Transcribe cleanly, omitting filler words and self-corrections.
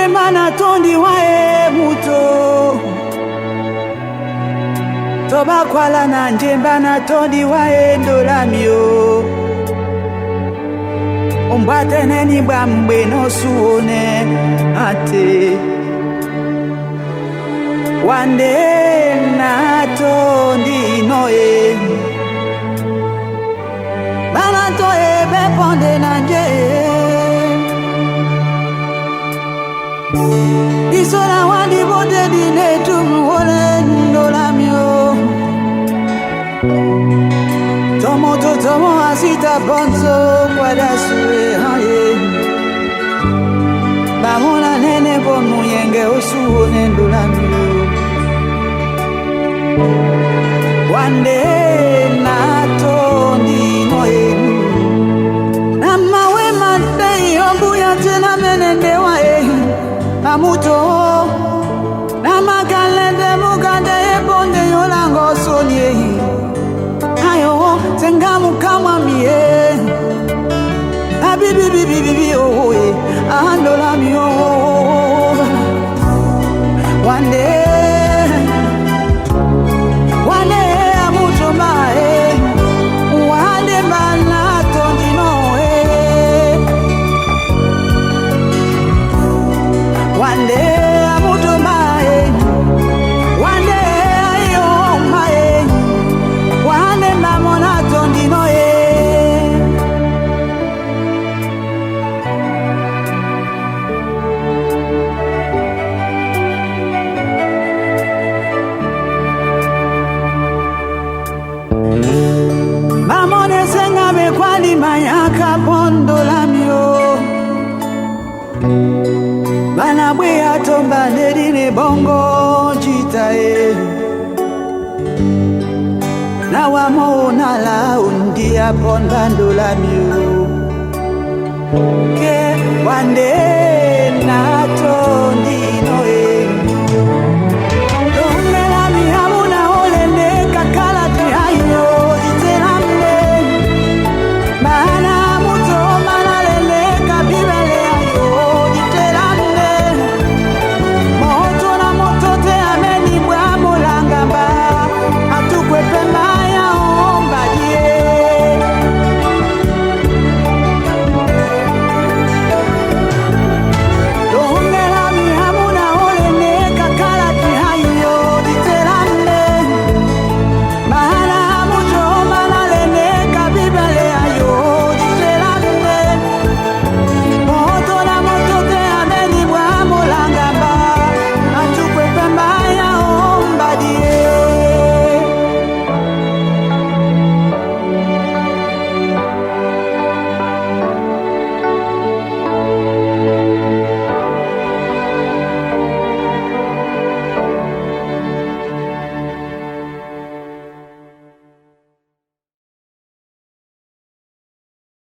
njema na tondi wae muto Toba kwala na njema na tondi wae ndolamio Ombate neni bambe no suone ate Wande na tondi noe Bana toe beponde na nje Isola wandi bote dine tumuone ndolamio Tomo asita bonzo kwa dasue haye Bamona nene bonu yenge usuone ndolamio Wande na tondi noe Nama we mate yombu ya tena menende wae Amuto Nama kalende mugande ebonde yolango sonye Ayo tengamu kama mie Abibibibibi oe Andola mio Wande Mamone senga me kwani mayaka pondo lamio Bana bwe atomba nedine bongo jitae Na wamona la undia pon bando lamio Ke wande